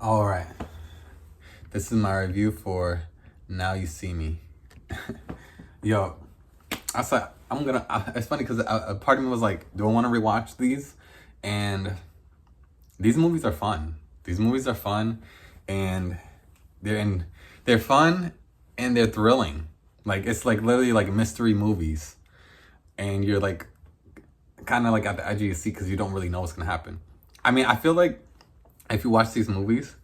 All right, this is my review for Now You See Me. Yo, I said I'm gonna. It's funny because a part of me was like, do I want to rewatch these? And these movies are fun. These movies are fun, and they're in, they're fun and they're thrilling. Like it's like literally like mystery movies, and you're like kind of like at the edge of your seat because you don't really know what's gonna happen. I mean, I feel like if you watch these movies,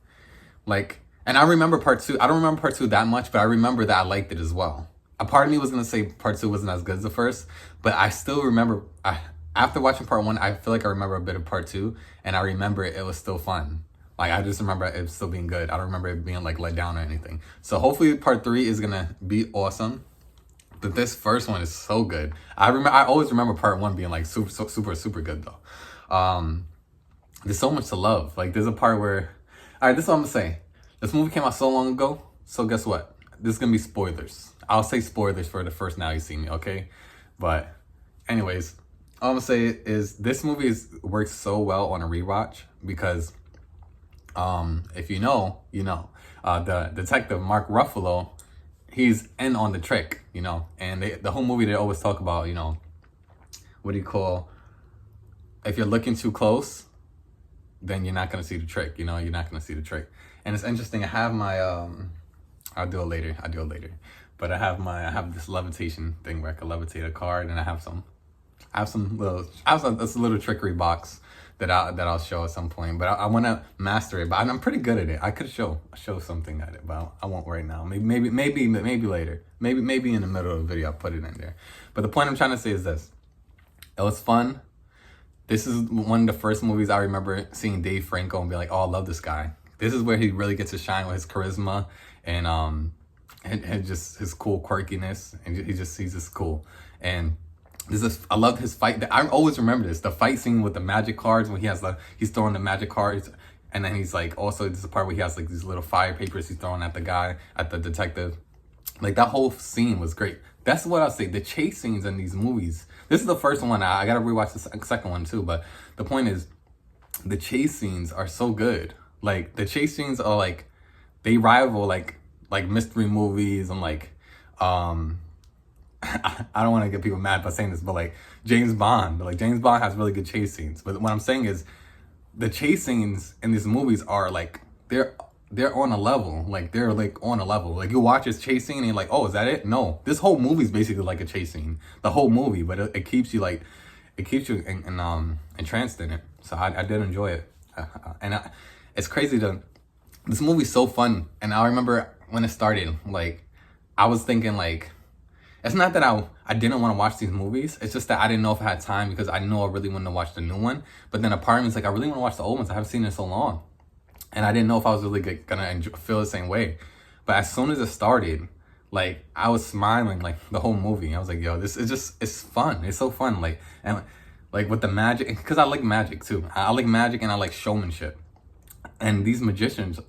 like, and I remember part two. I don't remember part two that much, but I remember that I liked it as well. A part of me was gonna say part two wasn't as good as the first, but I still remember. After watching part one, I feel like I remember a bit of part two, and I remember it was still fun. Like I just remember it still being good. I don't remember it being like let down or anything. So hopefully part three is gonna be awesome. But this first one is so good. I always remember part one being like super good though. There's so much to love. Like there's a part where, all right, this is what I'm gonna say. This movie came out so long ago. So guess what? This is gonna be spoilers. I'll say spoilers for the first Now You See Me, okay? But anyways, all I'm gonna say is this movie works so well on a rewatch because if you know, you know. The detective Mark Ruffalo, he's in on the trick, you know. And the whole movie they always talk about, you know, what do you call, if you're looking too close, then you're not gonna see the trick, you know. You're not gonna see the trick. And it's interesting. I have my I'll do it later. But I have this levitation thing where I can levitate a card, and I have this little trickery box that I'll show at some point. But I want to master it. But I'm pretty good at it. I could show something at it, but I won't right now. Maybe later. Maybe in the middle of the video I'll put it in there. But the point I'm trying to say is this: it was fun. This is one of the first movies I remember seeing Dave Franco and be like, oh, I love this guy. This is where he really gets to shine with his charisma and just his cool quirkiness, and he's just cool. And I love his fight. I always remember the fight scene with the magic cards when he's throwing the magic cards, and then he's like, also there's a part where he has like these little fire papers he's throwing at the detective. Like that whole scene was great. That's what I'll say. The chase scenes in these movies. This is the first one. I gotta rewatch the second one too. But the point is, the chase scenes are so good. Like the chase scenes are like, they rival like mystery movies and like I don't want to get people mad by saying this, but like James Bond. But like James Bond has really good chase scenes. But what I'm saying is, the chase scenes in these movies are like they're on a level. Like they're like on a level. Like you watch his chase scene and you're like, oh, is that it? No, this whole movie is basically like a chase scene. The whole movie, but it keeps you like, it keeps you entranced in it. So I did enjoy it, it's crazy this movie's so fun. And I remember when it started, like I was thinking like, it's not that I didn't want to watch these movies. It's just that I didn't know if I had time because I know I really wanted to watch the new one. But then a part of me is like, I really want to watch the old ones. I haven't seen it in so long. And I didn't know if I was really gonna feel the same way. But as soon as it started, like I was smiling like the whole movie. I was like, yo, this is it's fun. It's so fun. Like, and like with the magic, because I like magic too. I like magic and I like showmanship. And these magicians,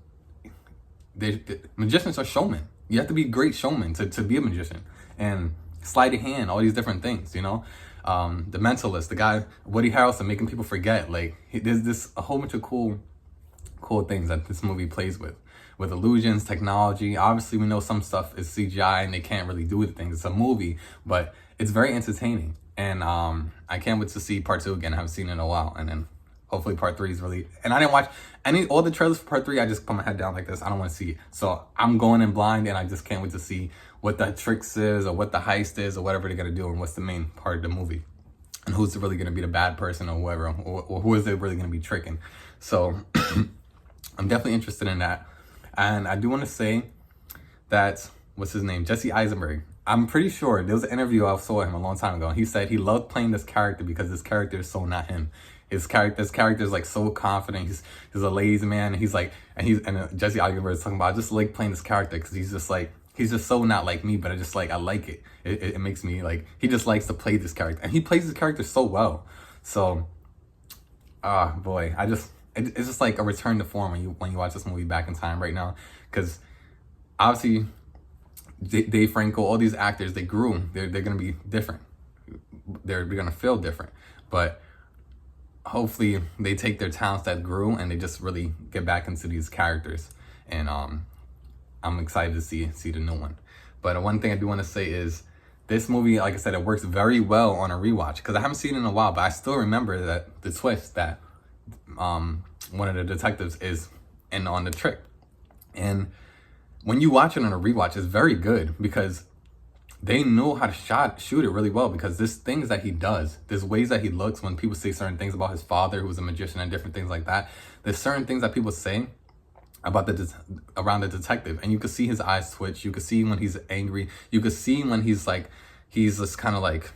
magicians are showmen. You have to be a great showman to be a magician. And sleight of hand, all these different things, you know. The Mentalist, the guy Woody Harrelson, making people forget. Like there's a whole bunch of cool things that this movie plays with illusions, technology. Obviously, we know some stuff is CGI and they can't really do the things. It's a movie, but it's very entertaining. And I can't wait to see part two again. I haven't seen it in a while, and then hopefully part three is really. And I didn't watch all the trailers for part three. I just put my head down like this. I don't want to see it, so I'm going in blind, and I just can't wait to see what the tricks is or what the heist is or whatever they're gonna do and what's the main part of the movie and who's really gonna be the bad person or whoever, or who is they really gonna be tricking. So I'm definitely interested in that. And I do want to say that, what's his name? Jesse Eisenberg. I'm pretty sure there was an interview I saw him a long time ago. And he said he loved playing this character because this character is so not him. This character is like so confident. He's a ladies man. And he's like, and Jesse Eisenberg is talking about, I just like playing this character because he's just so not like me, but I like it. It makes me like, he just likes to play this character. And he plays this character so well. So, boy, it's just like a return to form when you watch this movie back in time right now, because obviously Dave Franco, all these actors, they grew. They're gonna be different. They're gonna feel different. But hopefully they take their talents that grew and they just really get back into these characters. And I'm excited to see the new one. But one thing I do want to say is this movie, like I said, it works very well on a rewatch because I haven't seen it in a while, but I still remember that the twist that one of the detectives is in on the trick. And when you watch it on a rewatch, it's very good because they know how to shoot it really well, because there's things that he does. There's ways that he looks when people say certain things about his father, who was a magician, and different things like that. There's certain things that people say about around the detective, and you could see his eyes twitch. You could see when he's angry. You could see when he's just kind of like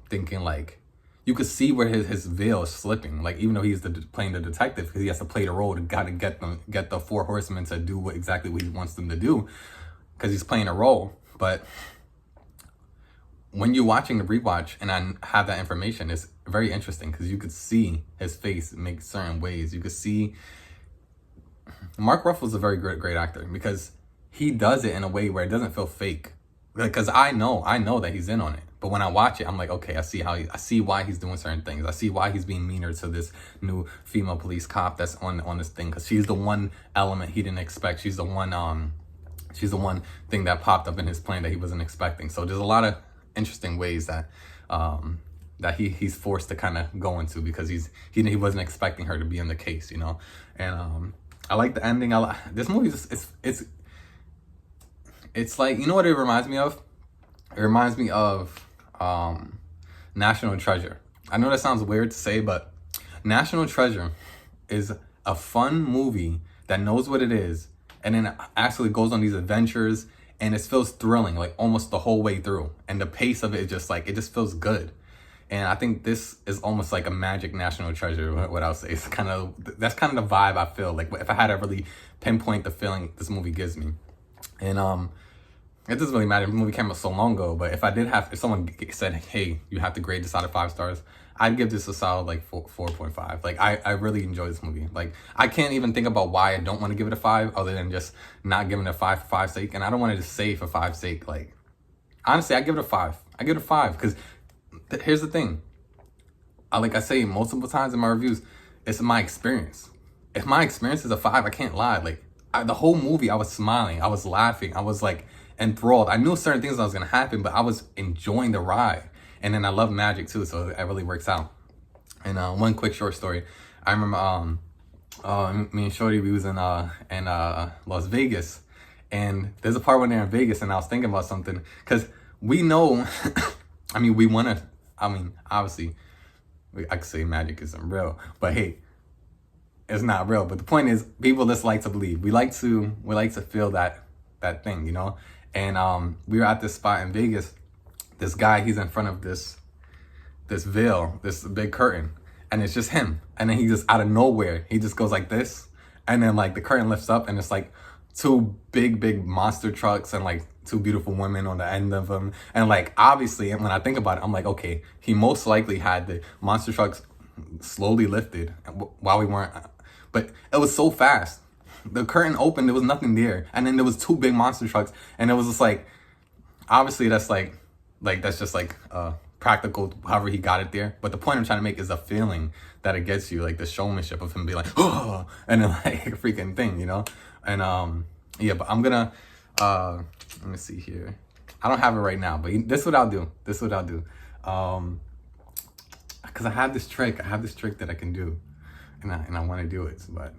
thinking, like, you could see where his veil is slipping. Like, even though he's playing the detective, because he has to play the role to gotta get the four horsemen to do exactly what he wants them to do, because he's playing a role. But when you're watching the rewatch and I have that information, it's very interesting because you could see his face make certain ways. You could see Mark Ruffalo's a very great actor because he does it in a way where it doesn't feel fake. Because I know that he's in on it, but when I watch it, I'm like, okay, I see why he's doing certain things. I see why he's being meaner to this new female police cop that's on this thing, because she's the one element he didn't expect. She's the one thing that popped up in his plan that he wasn't expecting. So there's a lot of interesting ways that he's forced to kind of go into, because he wasn't expecting her to be in the case, you know. And I like the ending. This movie it's like, you know what it reminds me of? It reminds me of National Treasure. I know that sounds weird to say, but National Treasure is a fun movie that knows what it is, and then actually goes on these adventures, and it feels thrilling, like almost the whole way through. And the pace of it is just like, it just feels good. And I think this is almost like a magic National Treasure, what I'll say. That's kind of the vibe I feel. Like, if I had to really pinpoint the feeling this movie gives me. And it doesn't really matter. The movie came out so long ago, but if someone said, hey, you have to grade this out of 5 stars, I'd give this a solid like 4.5. Like, I really enjoy this movie. Like, I can't even think about why I don't want to give it a 5 other than just not giving it a 5 for 5's sake. And I don't want to just say for 5's sake. Like, honestly, I give it a 5. I give it a 5 because here's the thing. Like I say multiple times in my reviews, it's my experience. If my experience is a 5, I can't lie. Like, the whole movie, I was smiling. I was laughing. I was like enthralled. I knew certain things that was going to happen, but I was enjoying the ride. And then I love magic too, so it really works out. And one quick short story. I remember me and Shorty, we was in Las Vegas. And there's a part when they're in Vegas, and I was thinking about something. Because we know, obviously, I could say magic isn't real. But hey, it's not real. But the point is, people just like to believe. We like to feel that thing, you know? And we were at this spot in Vegas. This guy, he's in front of this veil, this big curtain, and it's just him. And then he just, out of nowhere, he just goes like this, and then like the curtain lifts up, and it's like 2 big monster trucks and like 2 beautiful women on the end of them. And like, obviously, and when I think about it, I'm like, okay, he most likely had the monster trucks slowly lifted while we weren't, but it was so fast. The curtain opened, there was nothing there, and then there was 2 big monster trucks, and it was just like, obviously that's that's just like practical, however he got it there. But the point I'm trying to make is a feeling that it gets you, like the showmanship of him being like, oh, and then like a freaking thing, you know? And yeah, but I'm gonna let me see here. I don't have it right now, but this is what I'll do. Because I have this trick that I can do, and I want to do it, but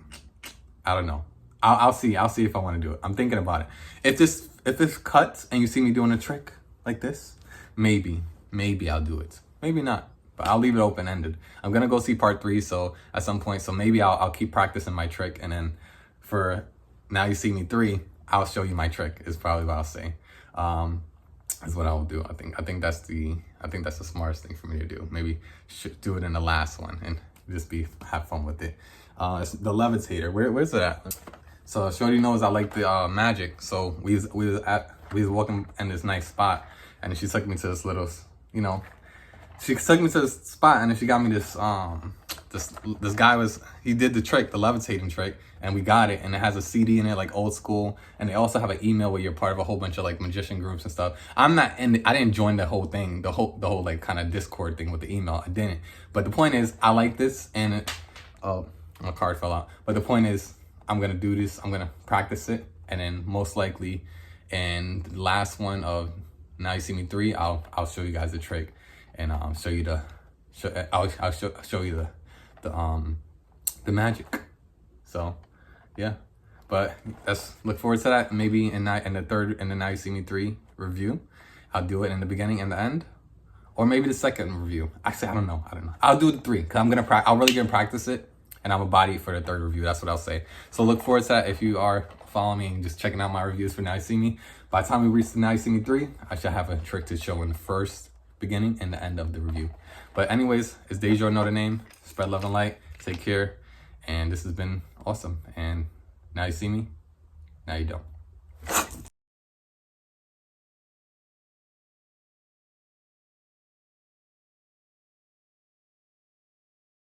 I don't know. I'll see if I want to do it. I'm thinking about it. If this cuts and you see me doing a trick like this, maybe I'll do it. Maybe not, but I'll leave it open-ended. I'm gonna go see part 3, so at some point, so maybe I'll keep practicing my trick, and then for Now You See Me 3, I'll show you my trick. Is probably what I'll say. Is what I'll do. I think that's the smartest thing for me to do. Maybe do it in the last one and just have fun with it. It's the levitator. Where's it at? So Shorty knows I like the magic. So we was walking in this nice spot, and then she took me to this little, she took me to this spot, and then she got me this this guy he did the trick, the levitating trick, and we got it, and it has a CD in it, like old school, and they also have an email where you're part of a whole bunch of like magician groups and stuff. I didn't join the whole thing, the whole like kind of Discord thing with the email. I didn't. But the point is, I like this, and my card fell out. But the point is, I'm gonna do this. I'm gonna practice it, and then most likely, in the last one of Now You See Me 3, I'll show you guys the trick, and I'll show you the magic. So yeah, but let's look forward to that. Maybe in the Now You See Me 3 review, I'll do it in the beginning and the end, or maybe the second review. Actually, I don't know. I'll do the 3 because I'm really gonna practice it, and I'm a body for the 3rd review. That's what I'll say. So look forward to that. If you are following me and just checking out my reviews for Now You See Me, by the time we reach the Now You See Me 3, I should have a trick to show in the first, beginning, and the end of the review. But anyways, it's Dejo, know the name. Spread love and light. Take care. And this has been awesome. And now you see me, now you don't.